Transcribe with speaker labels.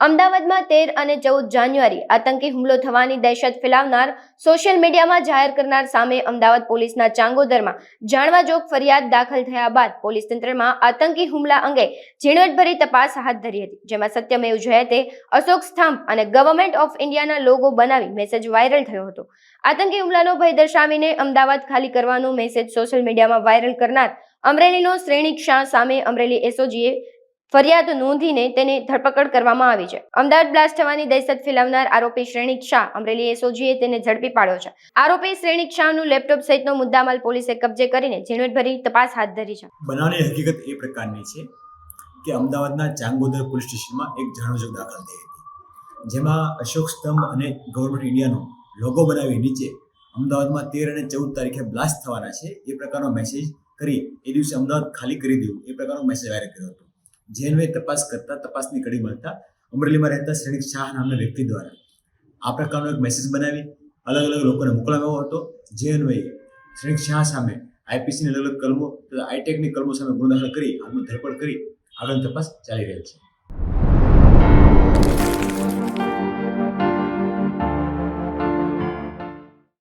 Speaker 1: અમદાવાદમાં 13 અને 14 જાન્યુઆરી આતંકી હુમલો થવાની દહેશત ફેલાવનાર સોશિયલ મીડિયામાં જાહેર કરનાર સામે અમદાવાદ પોલીસના ચાંગોદરમાં જાણવાજોગ ફરિયાદ દાખલ થયા બાદ પોલીસ તંત્રમાં આતંકી હુમલા અંગે ઝીણવટભરી તપાસ હાથ ધરી હતી, જેમાં સત્યમેવ જયતે, અશોક સ્તંભ અને ગવર્નમેન્ટ ઓફ ઇન્ડિયાના લોગો બનાવી મેસેજ વાયરલ થયો હતો. આતંકી હુમલાનો ભય દર્શાવીને અમદાવાદ ખાલી કરવાનો મેસેજ સોશિયલ મીડિયામાં વાયરલ કરનાર અમરેલીનો શ્રેણિક શાહ સામે અમરેલી એસઓજીએ ફરિયાદ નોંધીને તેની ધરપકડ કરવામાં આવી છે. અમદાવાદ બ્લાસ્ટ થવાની દહેશત ફેલાવનાર આરોપી શ્રેણિક શાહ અમરેલી એસઓજીએ તેને ઝડપી પાડ્યો છે. આરોપી શ્રેણિક શાહનું લેપટોપ સહિતનો મુદ્દામાલ પોલીસે કબજે કરીને ઝીણવટભરી તપાસ હાથ ધરી છે.
Speaker 2: બનાવની હકીકત એ પ્રકારની છે કે અમદાવાદના ચાંગોદર પોલીસ સ્ટેશનમાં એક જાણવાજોગ દાખલ થઈ હતી, જેમાં અશોક સ્તંભ અને ગવર્નમેન્ટ ઇન્ડિયાનો લોગો બનાવી નીચે અમદાવાદમાં 13 અને 14 તારીખે બ્લાસ્ટ થવાના છે એ પ્રકારનો મેસેજ કરી એ દિવસે અમદાવાદ ખાલી કરી દેવું એ પ્રકારનો મેસેજ વાયરલ કર્યો હતો. જેને તપાસ કરતા તપાસની કડી મળતા અમરેલીમાં રહેતા શ્રેણિક શાહ નામના વ્યક્તિ દ્વારા આ પ્રકારનો એક મેસેજ બનાવી અલગ અલગ લોકોને મોકલાવ્યો હતો. જે અન્વયે શ્રેણિક શાહ સામે આઈપીસીની અલગ અલગ કલમો તથા આઈટેકની કલમો સામે ગુનો દાખલ કરી હાલમાં ધરપકડ કરી આગળની તપાસ ચાલી રહી છે.